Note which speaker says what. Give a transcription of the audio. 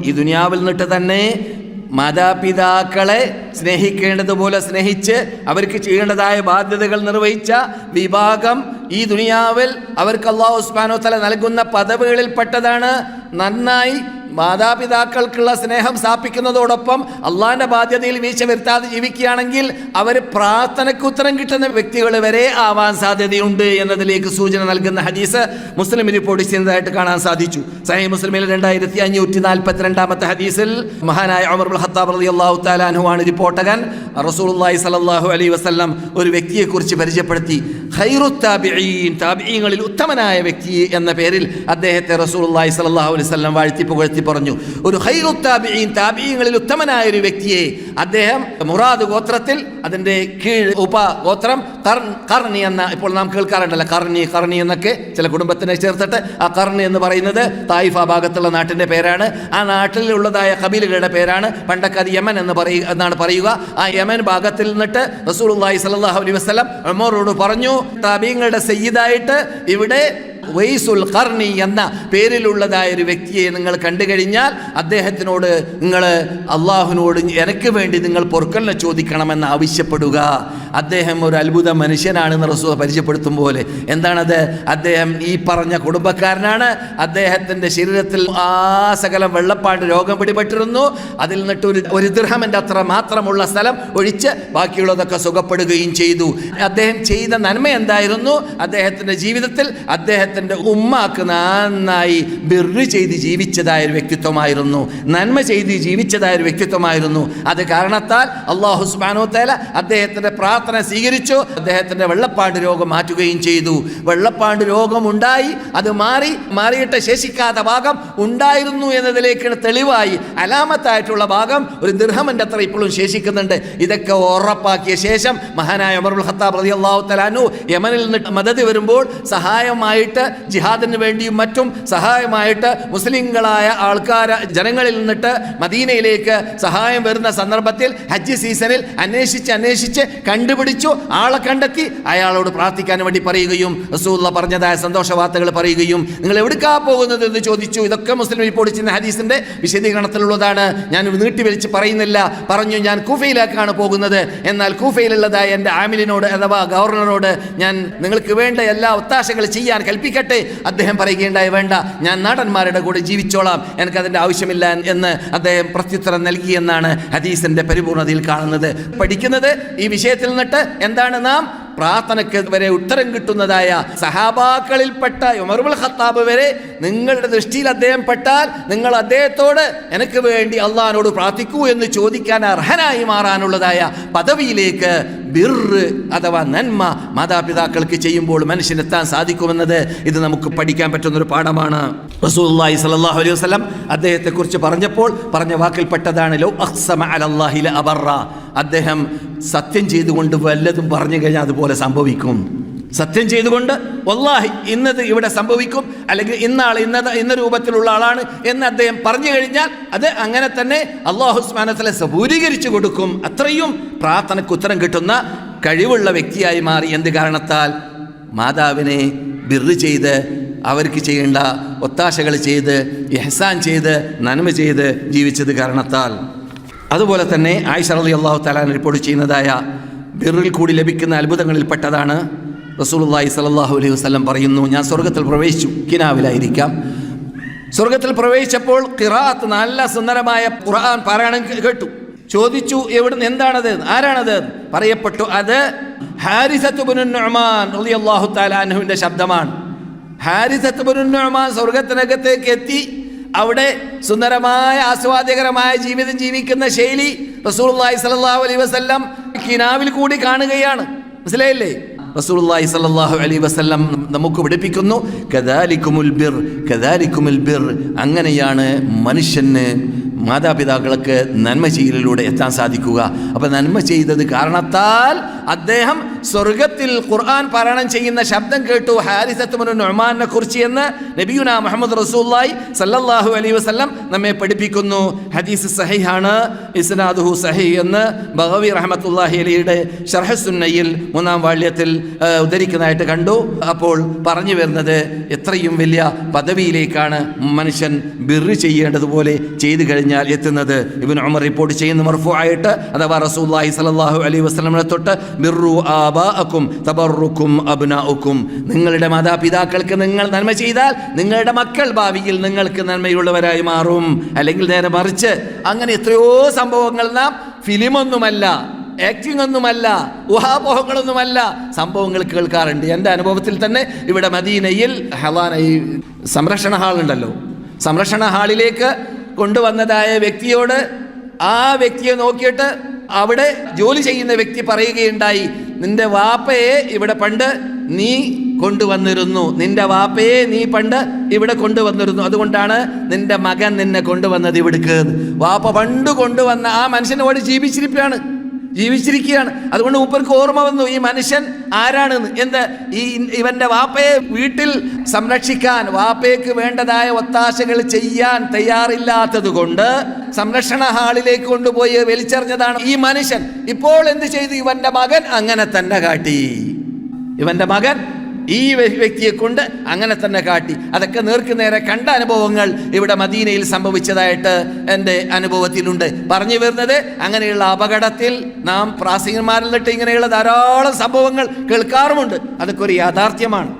Speaker 1: ഈ ദുനിയാവിൽ നിന്നിട്ട് തന്നെ മാതാപിതാക്കളെ സ്നേഹിക്കേണ്ടതുപോലെ സ്നേഹിച്ച് അവർക്ക് ചെയ്യേണ്ടതായ ബാധ്യതകൾ നിർവഹിച്ച വിഭാഗം ഈ ദുനിയാവിൽ അവർക്ക് അല്ലാഹു സുബ്ഹാനഹു വ തആല നൽകുന്ന പദവികളിൽ പെട്ടതാണ്. നന്നായി മാതാപിതാക്കൾക്കുള്ള സ്നേഹം സ്ഥാപിക്കുന്നതോടൊപ്പം അള്ളാഹിൻ്റെ ബാധ്യതയിൽ വീഴ്ച വരുത്താതെ ജീവിക്കുകയാണെങ്കിൽ അവർ പ്രാർത്ഥനയ്ക്ക് ഉത്തരം കിട്ടുന്ന വ്യക്തികൾ വരെ ആവാൻ സാധ്യതയുണ്ട് എന്നതിലേക്ക് സൂചന നൽകുന്ന ഹദീസ് മുസ്ലിം റിപ്പോർട്ട് ചെയ്യുന്നതായിട്ട് കാണാൻ സാധിച്ചു. സഹീഹ് മുസ്ലിമിൽ 2542 ഹദീസിൽ മഹാനായ ഉമർ ഇബ്നുൽ ഖത്താബ് റളിയല്ലാഹു തആല അൻഹു ആണ് റിപ്പോർട്ടകൻ. റസൂലുള്ളാഹി സ്വല്ലല്ലാഹു അലൈഹി വസല്ലം ഒരു വ്യക്തിയെക്കുറിച്ച് പരിചയപ്പെടുത്തി. ഖൈറുത് താബിഈൻ, താബിഈങ്ങളിൽ ഉത്തമനായ വ്യക്തി എന്ന പേരിൽ അദ്ദേഹത്തെ റസൂലുള്ളാഹി സ്വല്ലല്ലാഹു അലൈഹി വസല്ലം വാഴ്ത്തി പുകഴ്ത്തി പറഞ്ഞു. ഒരു ഖൈറുത് താബിഈൻ, താബിഈങ്ങളിൽ ഉത്തമനായ ഒരു വ്യക്തിയെ അദ്ദേഹം മുറാദ് ഗോത്രത്തിൽ അതിൻ്റെ കീഴ് ഉപഗോത്രം ഖർനി എന്ന, ഇപ്പോൾ നാം കേൾക്കാറുണ്ടല്ലോ ഖർനി എന്നൊക്കെ ചില കുടുംബത്തിനെ ചേർത്തിട്ട് ആ ഖർനി എന്ന് പറയുന്നത് തായിഫ ഭാഗത്തുള്ള നാട്ടിൻ്റെ പേരാണ്. ആ നാട്ടിലുള്ളതായ ഖബീലകളുടെ പേരാണ്. പണ്ടൊക്കെ അത് യമൻ എന്നാണ് പറയുക. ആ യമൻ ഭാഗത്തിൽ നിന്നിട്ട് റസൂലുള്ളാഹി സ്വല്ലല്ലാഹു അലൈഹി വസല്ലം ഉമറോട് പറഞ്ഞു, താബീങ്ങളുടെ സയ്യിദായിട്ട് ഇവിടെ വൈസുൽ ഖർനി എന്ന പേരിലുള്ളതായ ഒരു വ്യക്തിയെ നിങ്ങൾ കണ്ടു കഴിഞ്ഞാൽ അദ്ദേഹത്തിനോട് നിങ്ങൾ അള്ളാഹുവിനോട് എനിക്ക് വേണ്ടി നിങ്ങൾ പൊറുക്കലിനെ ചോദിക്കണമെന്ന് ആവശ്യപ്പെടുക. അദ്ദേഹം ഒരു അത്ഭുത മനുഷ്യനാണെന്ന് റസൂൽ പരിചയപ്പെടുത്തും പോലെ. എന്താണത്? അദ്ദേഹം ഈ പറഞ്ഞ കുടുംബക്കാരനാണ്. അദ്ദേഹത്തിൻ്റെ ശരീരത്തിൽ സകലം വെള്ളപ്പാണ്ട് രോഗം പിടിപെട്ടിരുന്നു. അതിൽ നിന്നിട്ട് ഒരു ദിർഹമിൻ്റെ അത്ര മാത്രമുള്ള സ്ഥലം ഒഴിച്ച് ബാക്കിയുള്ളതൊക്കെ സുഖപ്പെടുകയും ചെയ്തു. അദ്ദേഹം ചെയ്ത നന്മ എന്തായിരുന്നു? അദ്ദേഹത്തിൻ്റെ ജീവിതത്തിൽ അദ്ദേഹത്തിൻ്റെ ഉമ്മാക്ക് നന്നായി ബിർറ് ചെയ്ത് ജീവിച്ചതായ ഒരു വ്യക്തിത്വമായിരുന്നു, നന്മ ചെയ്ത് ജീവിച്ചതായ ഒരു വ്യക്തിത്വമായിരുന്നു. അത് കാരണത്താൽ അല്ലാഹു സുബ്ഹാനഹു വ തആല അദ്ദേഹത്തിൻ്റെ പ്രാർത്ഥന സ്വീകരിച്ചു. അദ്ദേഹത്തിൻ്റെ വെള്ളപ്പാണ്ട് രോഗം മാറ്റുകയും ചെയ്തു. വെള്ളപ്പാണ്ട് രോഗം ഉണ്ടായി, അത് മാറിയിട്ട് ശേഷിക്കാത്ത ഭാഗം ഉണ്ടായിരുന്നു എന്നതിലേക്ക് തെളിവായി അലാമത്തായിട്ടുള്ള ഭാഗം ഒരു ദിർഹമിൻ്റെ അത്ര ഇപ്പോഴും ശേഷിക്കുന്നുണ്ട്. ഇതൊക്കെ ഉറപ്പാക്കിയ ശേഷം മഹാനായ ഉമർ ഇബ്നുൽ ഖത്താബ് റളിയല്ലാഹു തആല അൻഹു യമനിൽ നിന്ന് മദദ് വരുമ്പോൾ സഹായമായിട്ട് ജിഹാദിന് വേണ്ടിയും മറ്റും സഹായമായിട്ട് മുസ്ലിങ്ങളായ ജനങ്ങളിൽ നിന്നിട്ട് മദീനയിലേക്ക് സഹായം വരുന്ന സന്ദർഭത്തിൽ ഹജ്ജ് സീസണിൽ അന്വേഷിച്ച് കണ്ടുപിടിച്ചു. ആളെ കണ്ടെത്തി അയാളോട് പ്രാർത്ഥിക്കാൻ വേണ്ടി പറയുകയും റസൂലുള്ളാഹി പറഞ്ഞതായ സന്തോഷ വാർത്തകൾ പറയുകയും നിങ്ങൾ എവിടേക്കാ പോകുന്നത് എന്ന് ചോദിച്ചു. ഇതൊക്കെ മുസ്ലിം റിപ്പോർട്ട് ചെയ്യുന്ന ഹദീസിന്റെ വിശദീകരണത്തിലുള്ളതാണ്. ഞാൻ നീട്ടി വലിച്ച് പറയുന്നില്ല. പറഞ്ഞു, ഞാൻ കൂഫയിലേക്കാണ് പോകുന്നത്. എന്നാൽ കൂഫയിലുള്ളതായ എൻ്റെ ആമിലിനോട് അഥവാ ഗവർണറോട് ഞാൻ നിങ്ങൾക്ക് വേണ്ട എല്ലാ ഒത്താശകൾ ചെയ്യാൻ കൽപ്പിക്കട്ടെ. അദ്ദേഹം പറയുകയുണ്ടായി, വേണ്ട, ഞാൻ നാടന്മാരുടെ കൂടെ ജീവിച്ചോളാം, എനിക്കതിൻ്റെ ആവശ്യമില്ല എന്ന് അദ്ദേഹം പ്രത്യുത്തരം നൽകിയെന്നാണ് ഹദീസിന്റെ പരിപൂർണതയിൽ കാണുന്നത്. പഠിക്കുന്നത് ഈ വിഷയത്തിൽ നിന്നിട്ട് എന്താണ്? നാം പ്രാർത്ഥനയ്ക്ക് വരെ ഉത്തരം കിട്ടുന്നതായ സഹാബാക്കളിൽപ്പെട്ട ഉമർ ഇബ്നുൽ ഖത്താബ് വരെ നിങ്ങളുടെ ദൃഷ്ടിയിൽ അദ്ദേഹം പെട്ടാൽ നിങ്ങൾ അദ്ദേഹത്തോട് എനിക്ക് വേണ്ടി അള്ളാഹിനോട് പ്രാർത്ഥിക്കൂ എന്ന് ചോദിക്കാൻ അർഹനായി മാറാനുള്ളതായ പദവിയിലേക്ക് ബിർറ് അഥവാ നന്മ മാതാപിതാക്കൾക്ക് ചെയ്യുമ്പോൾ മനുഷ്യനെത്താൻ സാധിക്കുമെന്നത് ഇത് നമുക്ക് പഠിക്കാൻ പറ്റുന്നൊരു പാഠമാണ്. റസൂലുള്ളാഹി സ്വല്ലല്ലാഹു അലൈഹി വസല്ലം അദ്ദേഹത്തെക്കുറിച്ച് പറഞ്ഞപ്പോൾ പറഞ്ഞ വാക്കിൽപ്പെട്ടതാണ് ലൗ അഖ്സമ അലല്ലാഹി ലഅബറ. അദ്ദേഹം സത്യം ചെയ്തുകൊണ്ട് വല്ലതും പറഞ്ഞു കഴിഞ്ഞാൽ അതുപോലെ സംഭവിക്കും. സത്യം ചെയ്തുകൊണ്ട് വല്ലാഹി ഇന്നത് ഇവിടെ സംഭവിക്കും, അല്ലെങ്കിൽ ഇന്ന രൂപത്തിലുള്ള ആളാണ് എന്ന് അദ്ദേഹം പറഞ്ഞു കഴിഞ്ഞാൽ അത് അങ്ങനെ തന്നെ അല്ലാഹു സുബ്ഹാനഹു വ തആല സബൂരീകരിച്ചു കൊടുക്കും. അത്രയും പ്രാർത്ഥനയ്ക്ക് ഉത്തരം കിട്ടുന്ന കഴിവുള്ള വ്യക്തിയായി മാറി. എന്ത് കാരണത്താൽ? മാതാവിനെ ബിർറ് ചെയ്ത് അവർക്ക് ചെയ്യേണ്ട ഒത്താശകൾ ചെയ്ത് ഇഹ്സാൻ ചെയ്ത് നന്മ ചെയ്ത് ജീവിച്ചത് കാരണത്താൽ. അതുപോലെ തന്നെ ആയിഷ റളിയല്ലാഹു തആല റിപ്പോർട്ട് ചെയ്യുന്നതായ ബിർറിൽ കൂടി ലഭിക്കുന്ന അത്ഭുതങ്ങളിൽപ്പെട്ടതാണ് റസൂലുള്ളാഹി സ്വല്ലല്ലാഹു അലൈഹി വസല്ലം പറയുന്നു, ഞാൻ സ്വർഗത്തിൽ പ്രവേശിച്ചു, കിനാവിലായിരിക്കാം. സ്വർഗത്തിൽ പ്രവേശിച്ചപ്പോൾ ഖിറാഅത്ത്, നല്ല സുന്ദരമായ ഖുർആൻ പാരായണം കേട്ടു. ചോദിച്ചു, എവിടുന്ന്, എന്താണത്, ആരാണത്? പറയപ്പെട്ടു, അത് ഹാരിസത്ത് ഇബ്നു നുഅ്മാൻ റളിയല്ലാഹു തആല അൻഹുവിൻ്റെ ശബ്ദമാണ്. ഹാരിസത്ത് ഇബ്നു നുഅ്മാൻ സ്വർഗത്തിനകത്തേക്ക് എത്തി. അവിടെ സുന്ദരമായ ആസ്വാദ്യകരമായ ജീവിതം ജീവിക്കുന്ന ശൈലി റസൂലുള്ളാഹി സ്വല്ലല്ലാഹു അലൈഹി വസല്ലം കിനാവിൽ കൂടി കാണുകയാണ്. മനസ്സിലായില്ലേ? റസൂലുള്ളാഹി സ്വല്ലല്ലാഹു അലൈഹി വസല്ലം നമുക്ക് പഠിപ്പിക്കുന്നു, കദാലികുമുൽ ബിർ, കദാലികുമുൽ ബിർ. അങ്ങനെയാണ് മനുഷ്യന് മാതാപിതാക്കൾക്ക് നന്മ ചെയ്യലിലൂടെ എത്താൻ സാധിക്കുക. അപ്പോൾ നന്മ ചെയ്തത് കാരണത്താൽ അദ്ദേഹം സ്വർഗത്തിൽ ഖുർആൻ പാരായണം ചെയ്യുന്ന ശബ്ദം കേട്ടു, ഹാരിസത്ത് ഇബ്നു നുഅ്മാനെ കുറിച്ച് എന്ന് നബിയുനാ മുഹമ്മദ് റസൂലുള്ളാഹി സല്ലല്ലാഹു അലൈഹി വസല്ലം നമ്മെ പഠിപ്പിക്കുന്നു. ഹദീസ് സഹീഹാണ്, ഇസ്നാദുഹു സഹീഹ് എന്ന് ബഗവി റഹ്മത്തുള്ളാഹി അലൈഹിയുടെ ശർഹ് സുന്നയിൽ 3-ാം വാള്യത്തിൽ ഉദ്ധരിക്കുന്നതായിട്ട് കണ്ടു. അപ്പോൾ പറഞ്ഞു വരുന്നത് എത്രയും വലിയ പദവിയിലേക്കാണ് മനുഷ്യൻ ബിർറ് ചെയ്യേണ്ടതുപോലെ ചെയ്തു കഴിഞ്ഞാൽ എത്തുന്നത്. ഇബ്നു ഉമർ റിപ്പോർട്ട് ചെയ്യുന്ന മർഫൂആയിട്ട്, അഥവാ റസൂലുള്ളാഹി സ്വല്ലല്ലാഹു അലൈഹി വസല്ലമയെ തൊട്ട്, ബിർറു ആബാഅക്കും തബറുക്കും അബ്നാഉക്കും, നിങ്ങളുടെ മാതാപിതാക്കൾക്ക് നിങ്ങൾ നന്മ ചെയ്താൽ നിങ്ങളുടെ മക്കൾ ഭാവിയിൽ നിങ്ങൾക്ക് നന്മയുള്ളവരായി മാറും. അല്ലെങ്കിൽ നേരെ മറിച്ച് അങ്ങനെ എത്രയോ സംഭവങ്ങൾ നാം ഫിലിമൊന്നുമല്ല, ആക്ടിംഗ് ഒന്നുമല്ല, ഊഹാപോഹങ്ങളൊന്നുമല്ല, സംഭവങ്ങൾ കേൾക്കാറുണ്ട്. എൻ്റെ അനുഭവത്തിൽ തന്നെ ഇവിടെ മദീനയിൽ ഈ സംരക്ഷണ ഹാളുണ്ടല്ലോ, സംരക്ഷണ ഹാളിലേക്ക് കൊണ്ടുവന്നതായ വ്യക്തിയോട് ആ വ്യക്തിയെ നോക്കിയിട്ട് അവിടെ ജോലി ചെയ്യുന്ന വ്യക്തി പറയുകയുണ്ടായി, നിന്റെ വാപ്പയെ ഇവിടെ പണ്ട് നീ കൊണ്ടുവന്നിരുന്നു, നിന്റെ വാപ്പയെ നീ പണ്ട് ഇവിടെ കൊണ്ടുവന്നിരുന്നു, അതുകൊണ്ടാണ് നിന്റെ മകൻ നിന്നെ കൊണ്ടുവന്നത് ഇവിടേക്ക്. വാപ്പ പണ്ട് കൊണ്ടുവന്ന ആ മനുഷ്യനോട് ജീവിച്ചിരിക്കുകയാണ്. അതുകൊണ്ട് മൂപ്പർക്ക് ഓർമ്മ വന്നു ഈ മനുഷ്യൻ ആരാണെന്ന്. ഇവന്റെ വാപ്പയെ വീട്ടിൽ സംരക്ഷിക്കാൻ, വാപ്പയ്ക്ക് വേണ്ടതായ ഒത്താശകൾ ചെയ്യാൻ തയ്യാറില്ലാത്തത് കൊണ്ട് സംരക്ഷണ ഹാളിലേക്ക് കൊണ്ടുപോയി വലിച്ചെറിഞ്ഞതാണ് ഈ മനുഷ്യൻ. ഇപ്പോൾ എന്ത് ചെയ്തു? ഇവന്റെ മകൻ അങ്ങനെ തന്നെ കാട്ടി. ഇവന്റെ മകൻ ഈ വ്യക്തിയെ കൊണ്ട് അങ്ങനെ തന്നെ കാട്ടി. അതൊക്കെ നേർക്കുനേരെ കണ്ട അനുഭവങ്ങൾ ഇവിടെ മദീനയിൽ സംഭവിച്ചതായിട്ട് എൻ്റെ അനുഭവത്തിലുണ്ട്. പറഞ്ഞു വരുന്നത്, അങ്ങനെയുള്ള അപകടത്തിൽ നാം പ്രാസംഗികന്മാരിൽ നിന്നിട്ട് ഇങ്ങനെയുള്ള ധാരാളം സംഭവങ്ങൾ കേൾക്കാറുമുണ്ട്. അതൊക്കെ ഒരു യാഥാർത്ഥ്യമാണ്.